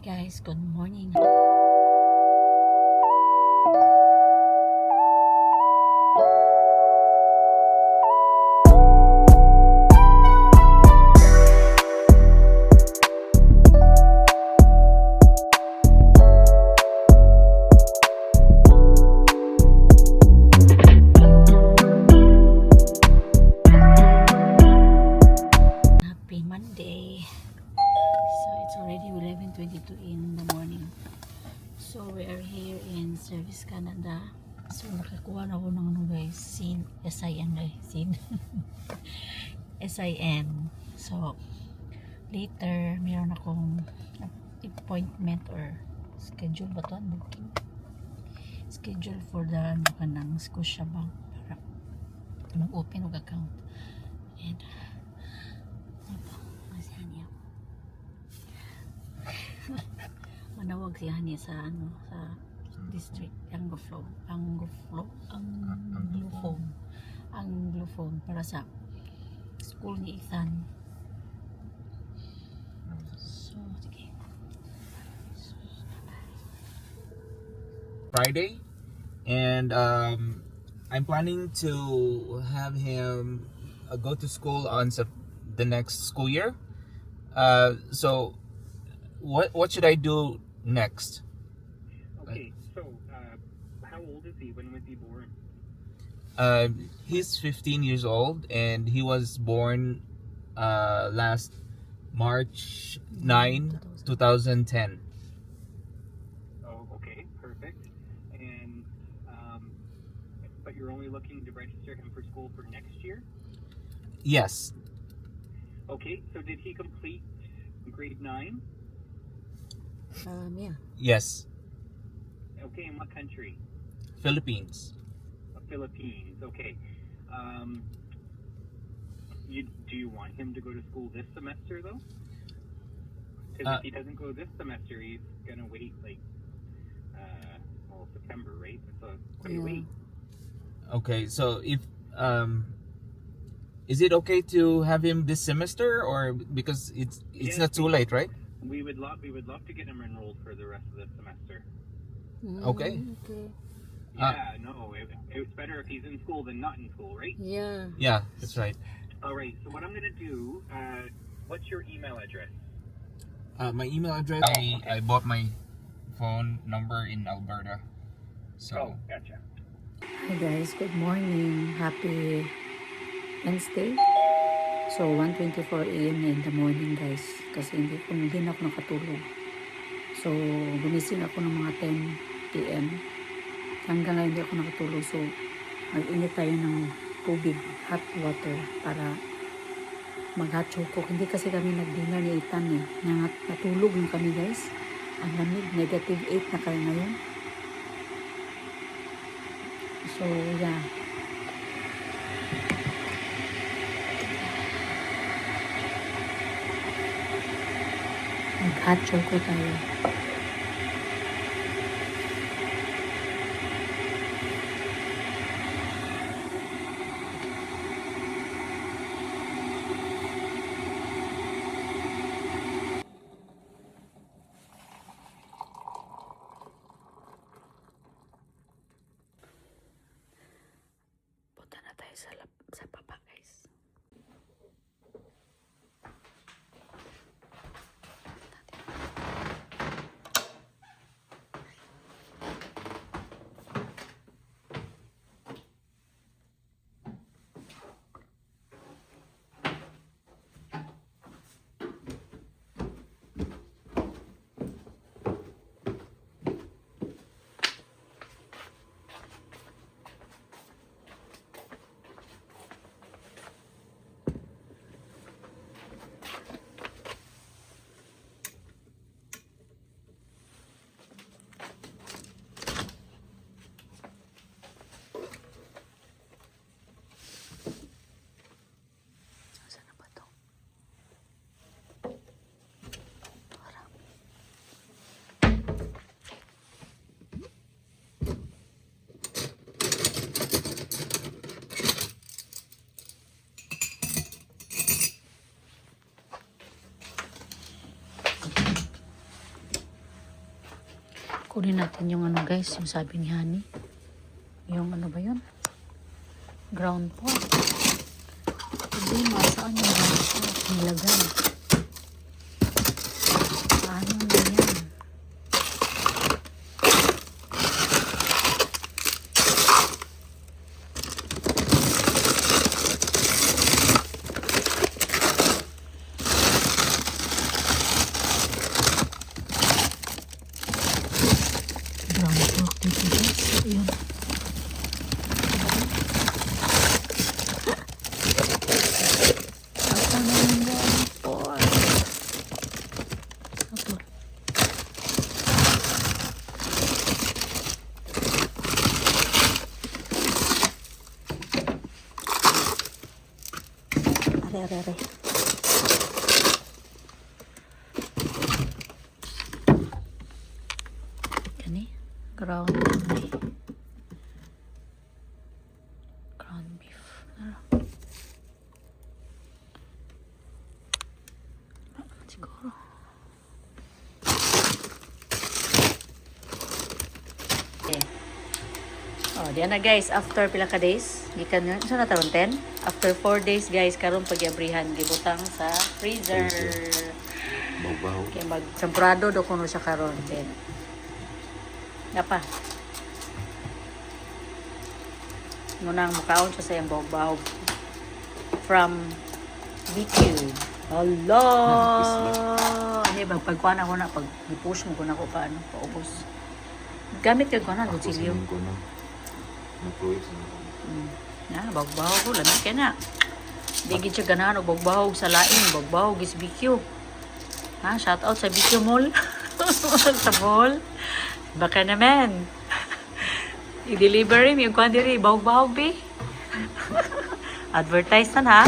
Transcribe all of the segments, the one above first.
Guys, good morning. Happy Monday. So it's already 11:22 in the morning. So we are here in Service Canada. So nakakuha na ako ng ano guys, SIN guys, SIN. SIN. So later meron akong appointment or schedule ba to? Booking. Schedule for the ano ka ng Scotiabank para mag-open ng account. And manawag si Hani sa ano sa district Anglophone para sa school ni Ethan. So sige. Friday, and I'm planning to have him go to school on the next school year. So what should I do next? Okay, so how old is he? When was he born? He's 15 years old, and he was born last March 9, 2010. Oh, okay, perfect. And but you're only looking to register him for school for next year? Yes. Okay, so did he complete grade 9? Yeah. Yes. Okay, in what country? Philippines. Philippines. Okay. Do you want him to go to school this semester though? Because if he doesn't go this semester, he's gonna wait like September, right? So quite a wait. Okay, so if is it okay to have him this semester, or because it's Yes, not too late, right? We would love to get him enrolled for the rest of the semester. Okay. Okay. Yeah, no, it's better if he's in school than not in school, right? Yeah. Yeah, that's right. All right. So what I'm gonna do? What's your email address? My email address. I bought my phone number in Alberta. So Gotcha. Hi guys, good morning. Happy Wednesday. So 1:24 AM na in the morning guys, kasi hindi na ako nakatulog. So gumising ako ng mga 10 PM. Hanggang ngayon hindi ako nakatulog. So mag-init tayo ng tubig, hot water para mag-hot choco. Hindi kasi kami nag-dinner ni Ethan eh. Natulog lang kami guys. Ang lamig, -8 na kayo ngayon. So yeah. Mag-hot choco tayo. Punta na tayo sa baba guys. Kunin natin yung ano guys, yung sabi ni Honey. Yung ano ba yun? Ground pork. Hindi, saan yung ground pork? Nilagay. Paano na yan? Ground pork dito guys. Ayan. Asa na yung ground pork? Ito. Are. Kani? Ground beef. Ground beef. Siguro. Okay. Oh, diyan na guys, after pila ka days, gikan yun. So na taron 10. After 4 days guys, karon pag-abrihan gibutang sa freezer. Baw-baw. Kaya mag-sampurado do kuno siya karon din. Napa. Munang mukaon siya sa iyang baw-baw. From BQ. Allah! Hindi, pagkuhan ako na, pag i-push mo ko na ko paano, paubos. Gamit ka ko na, lutsilyo. Baw-baw ko, lamig ka na. Digid siya ganahan o baw-baw sa laing, baw-baw, gis BQ. Ha, shout out sa BQ Mall. Sa mall. Baka naman. I-deliver him yung kwandiri, baw-baw, be. Advertise na ha.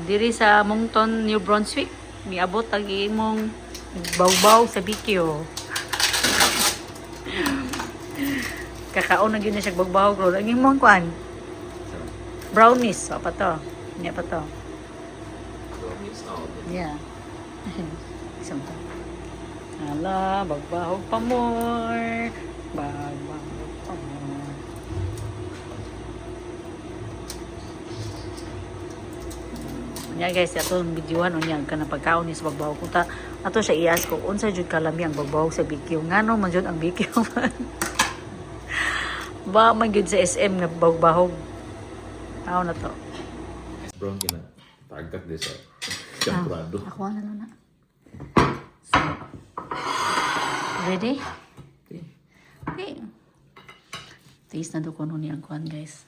Diri sa Moncton, New Brunswick. Miabot ang imong baw-baw sa BQ. Kakaon na gina siya baw-baw ko. Ang imong kwan. Brownies. O pa to. Hindi pa to. Yeah. Isang to. Hala, bagbahog pa more. Bagbahog pa more. Nya guys, atong videohan unya kana pagkaon ni sa bagbahog kunta ato siya ias ko unsa jud kalami ang bagbahog sa BQ ngano man jud ang BQ man. Ba man jud sa SM nga bagbahog. Aw na to. Brown kina tagak di sa champurado. Ako na lang na. So, ready? Okay. Taste na do ko nun yung kuhan guys.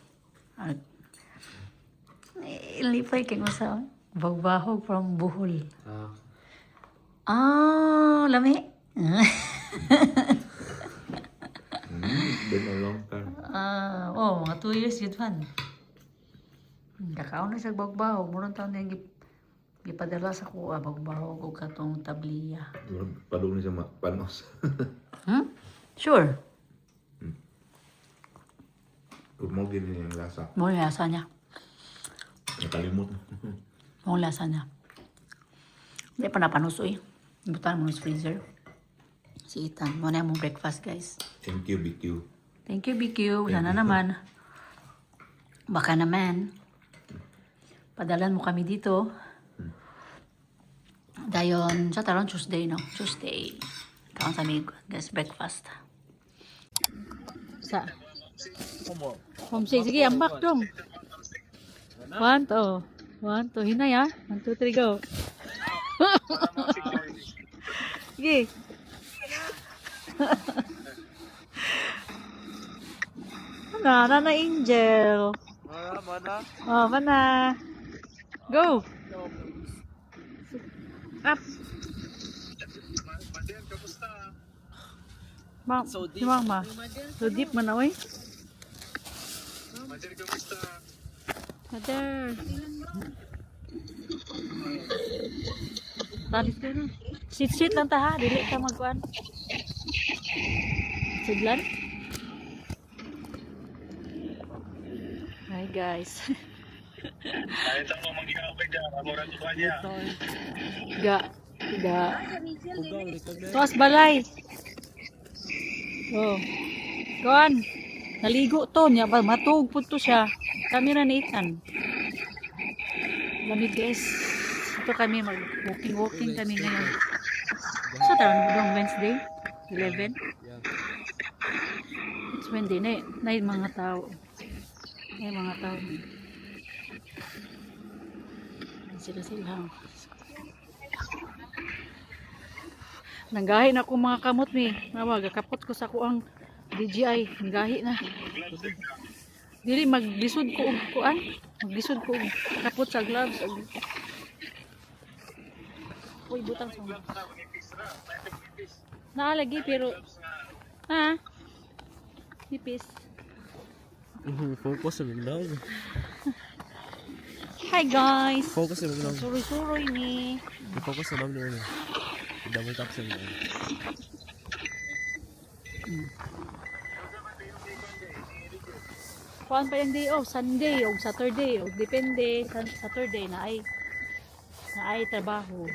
Ilipay kay mo sa bagbahog from Bohol. Lami. Been a long time. Mga 2 years yun fan. Kakaon na siya bagbahog. Murang taon na yung gipadala sa kuha bagbahog o katong tabliya. Padung ni sa panos. Sure. Mo gini yung lasa. Mo yung lasa niya. Nakalimot. Mo yung lasa niya. Hindi pa napanusoy. Ibutan mo sa freezer. Si Ethan. Mo na yung breakfast guys. Thank you, BQ. Thank you, BQ. Sana naman. Baka naman. Padalan mo kami dito. Dayon, sa taron Tuesday, no? Tuesday. Kaon sa mig, guys, breakfast. Sa? Homesick. Sige, ambak dong. 1, 2. Hinay ha? 1, 2, 3, go. Sige. Mana Angel. Mana. Go. Up. So deep. Mama. So deep man oy. Mother. Talis ka na. Sit lang ta ha. Dili ka magkuhan. Sidlan. Hi guys. Ga. Tuas balay. Oh. Kuan. Naligo to niya ba matug pud to siya. Kamera ni Ethan. Lamig guys. Ito kami mag walking kami ngayon. Sa taon Wednesday 11. Yeah. It's Wednesday na yung mga tao. May mga tao. Sila. Nanggahi na ako mga kamot ni. Nawag, kapot ko sa kuang DJI. Nanggahi na. Dili maglisod ko og kuan. Maglisod ko og kapot sa gloves. Uy, butang sa mga. Naalagi pero nipis. Focus sa vlog. Hi guys. Focus sa vlog. Suroy-suroy ni. Focus sa vlog niyo. Double tap sa vlog. Kuan pa yung day off, Sunday o Saturday o depende sa Saturday na ay trabaho.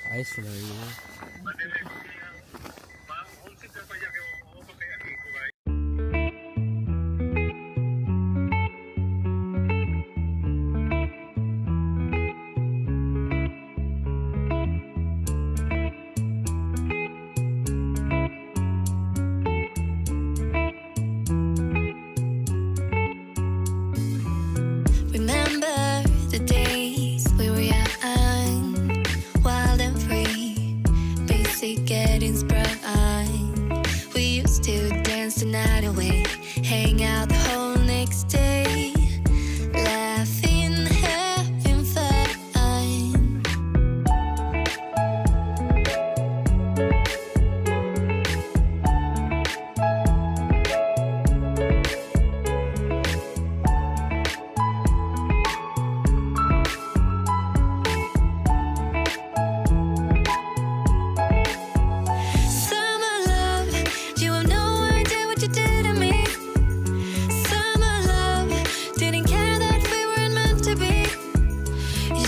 Ayos na yun. Remember the days we were young, wild and free, basic getting sprung. We used to dance the night away, hang out the whole next day, laughing, having fun. Summer love, you have no idea what you did to me. Summer love, didn't care that we weren't meant to be.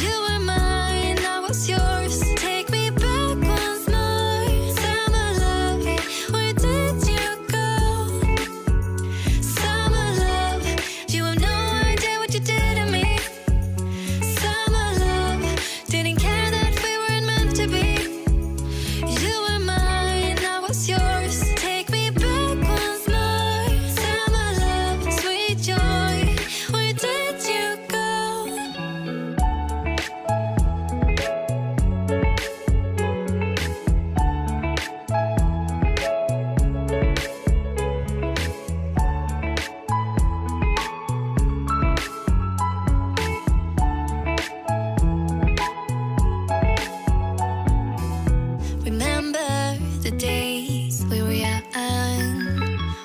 You were mine, I was yours. Take me back once more. Summer love, where did you go? Summer love, you have no idea what you did to me. Summer love, didn't care that we weren't meant to be. You were mine, I was yours. Take me back once more. Summer love, sweet joy, where did you go? Remember the days we were young,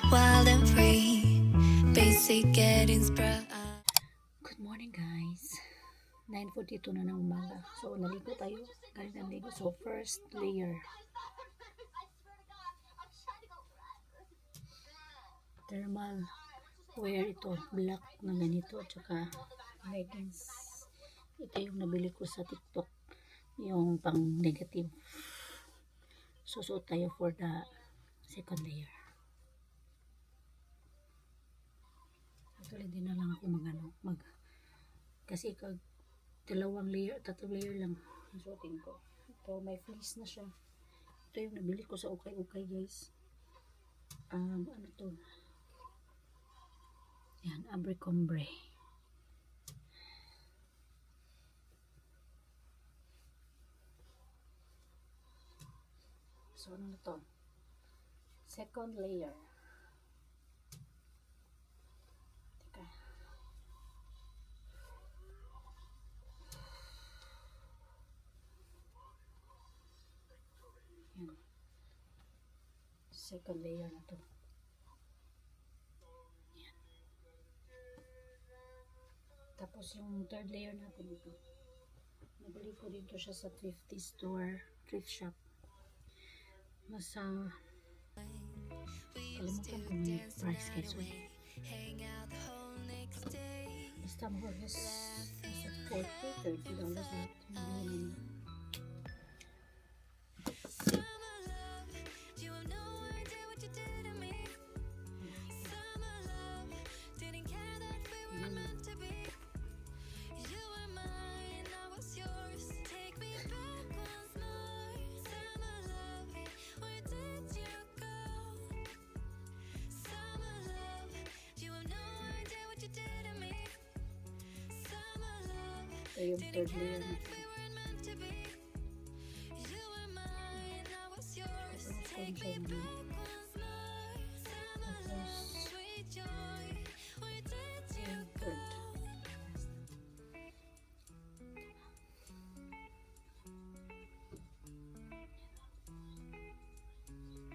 wild and free, basic getting sprung. Good morning guys. 9:42 na ng umaga. So naligo tayo. Galing ng ligo. So first layer. Thermal wear ito. Black na ganito. Tsaka leggings. Ito yung nabili ko sa TikTok. Yung pang negative. Susuot tayo for the second layer. Actually, di na lang ako kasi kag tatlong layer lang ang suotin ko. Ito, may fleece na siya. Ito yung nabili ko sa ukay-ukay guys. Ano to? Yan, Abercrombie. So, ano na to? Second layer. Teka. Yan. Second layer na to. Yan. Tapos yung third layer natin ito. Nabili ko dito siya sa thrifty store, thrift shop. Nasa kalimutan ko yung price guys. Basta mo is nasa $40-$30 na nabili nila. You have no idea what you did. Ito yung third layer na. Sunshine na. Tapos, yung third.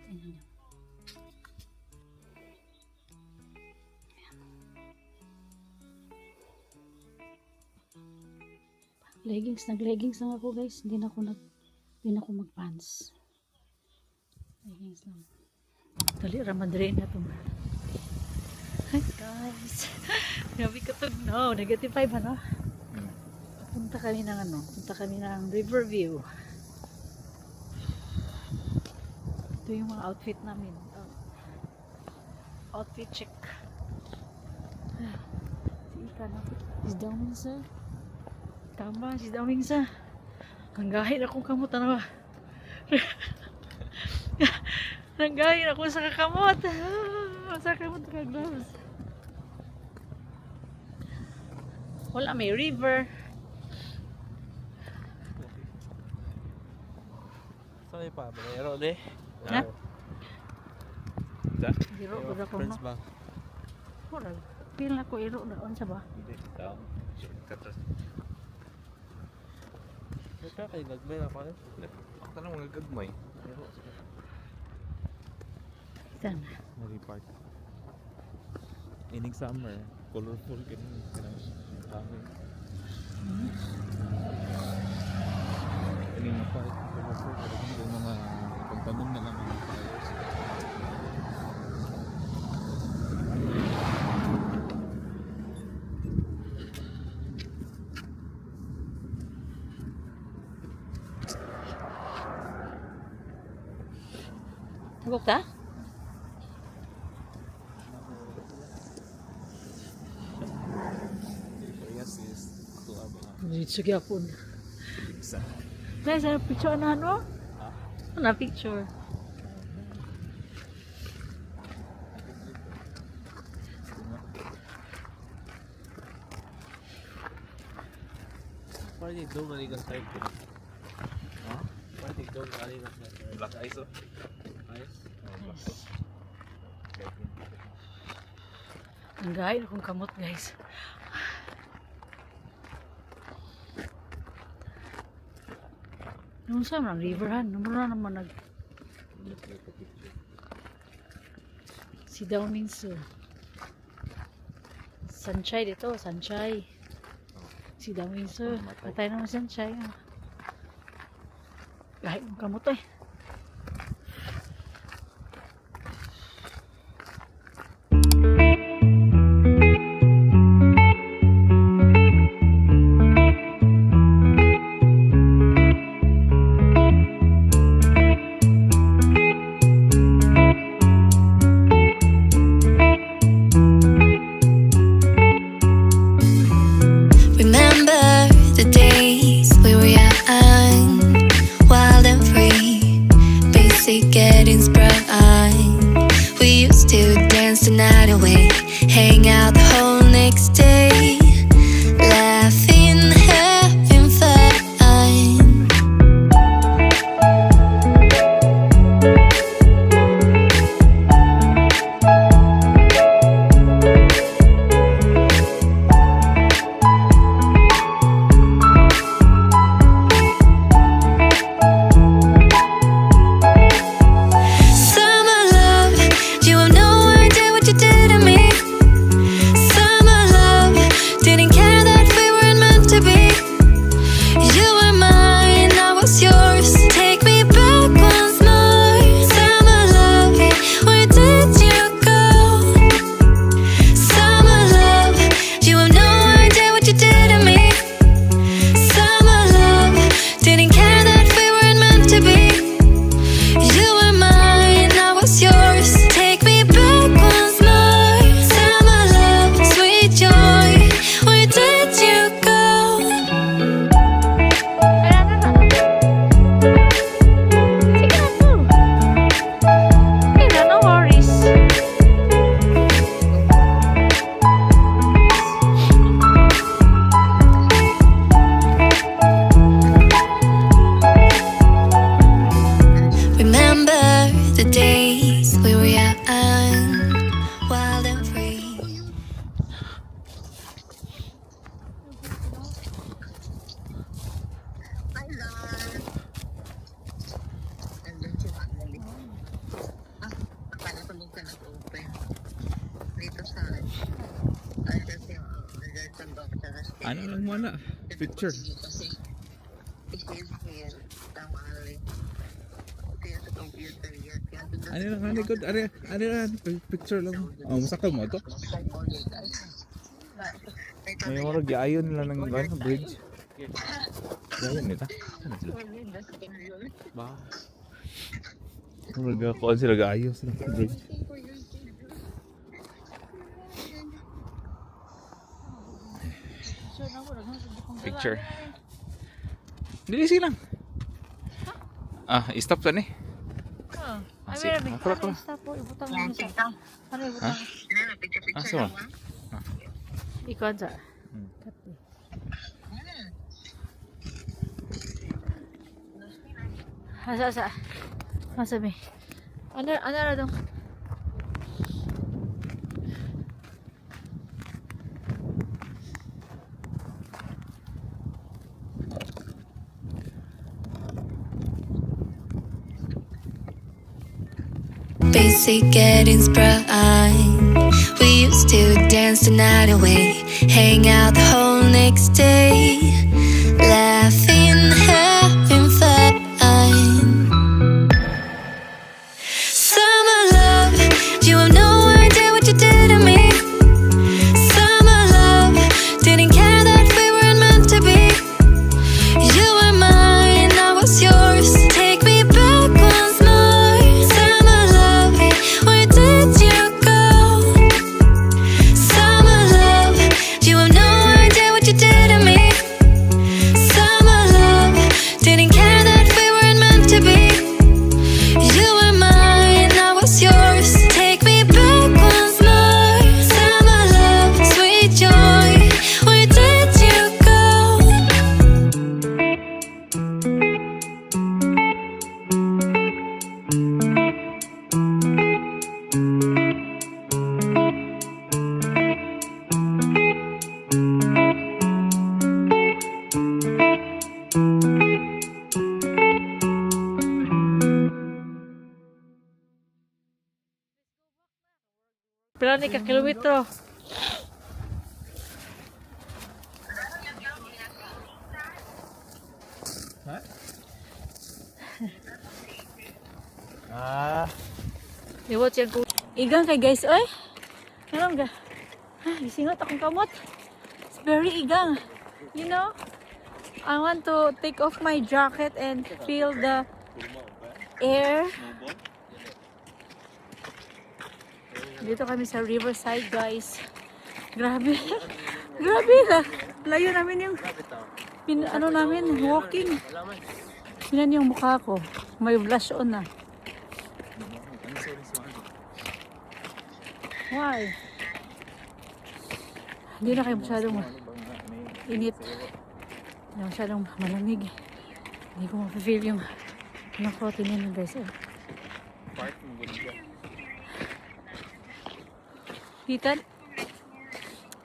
Tingnan niyo. Leggings, nag-leggings lang ako guys. Hindi na ako mag-pants. Leggings lang. Dali, Ramadan na ito. Hi guys. Grabe ka to. No, negative 5 ano? Punta kami ng Riverview. Ito yung mga outfit namin. Outfit check. Si Ika na. Is down sir. Tama, si Daming sa. Hanggahin akong kamot, ano ba? Hanggahin ako sa kakamot. Sa kamot ka gloves. Wala, may river. Saan yung pa? Mayroon eh. Ha? Iro ko na ko Friends no. ba? Wala. Pil na ko iro na. Unsa ba? Ika kay nagmay na pa rin. Ako na mga gagmay. Saan? Nag-park. Ining summer, colorful ganun. Kami. Ining park, colorful. Yung mga pagtanong na lang mga flowers. Tagok ka? Yes, is club. Dito gyapon. Guys, ano picture na ano? Ano picture? Party dong ali kan side ko. Ha? Party dong ali kan side. Black ice oh. Ayos. Ang gahil akong kamot guys. Nung saan ang river han? Namura naman si Downing Sir. Sanchay dito, Sanchay. Si Downing Sir. Patay naman Sanchay. Gahil akong kamot eh. Remember the days we were young, wild and free. Ano lang muna? Picture. Ano lang, ano good? Ano lang, picture lang. Oh, masakal mo ito? May mga giayon nila ng ano, bridge. Gayon nila. Ano sila? Ba? Mga kuan sila gaayos sila ng bridge. Picture. Dili silang. Ah, stop sa ni. Ah, sige. Ako. Ha? Ah, so. Ikaw sa. Asa. Masabi. Ano na dong? Basic getting sprine. We used to dance the night away, hang out the whole next day, laughing, having fun. Summer love, you have no idea what you did to me. Summer love, didn't care that we weren't meant to be. You were mine, I was yours. Take me back once more. Summer love, where did you go? Summer love, you have no idea what you did to me. Summer love, didn't care that we weren't meant to be. You were mine, I was yours. Take me back once more. Summer love, sweet joy, where did you go? Pila ni ka kilometro? Ah, Iwat yan ko. Igang kay guys, oy. Karon ga. Gisingot akong kamot. It's very igang. You know? I want to take off my jacket and feel the air. Dito kami sa Riverside, guys. Grabe. Grabe na. Layo namin yung ano namin, walking. Pinan yung mukha ko. May blush on na. Why? Hindi na kayo masyadong init. Hindi na masyadong malamig. Hindi ko ma-feel yung ano tinin guys. Ethan?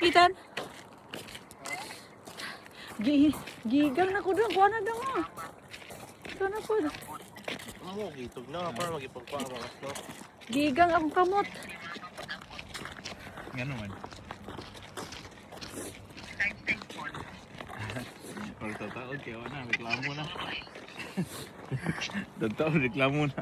Ethan? Gigang na ko doon. Kuha na doon mo. Ito na po. mo gitog na para magipagpaa mga no. Gigang akong kamot. Nga naman. Pagtataod kayo na, reklamo na. Tataod, reklamo na.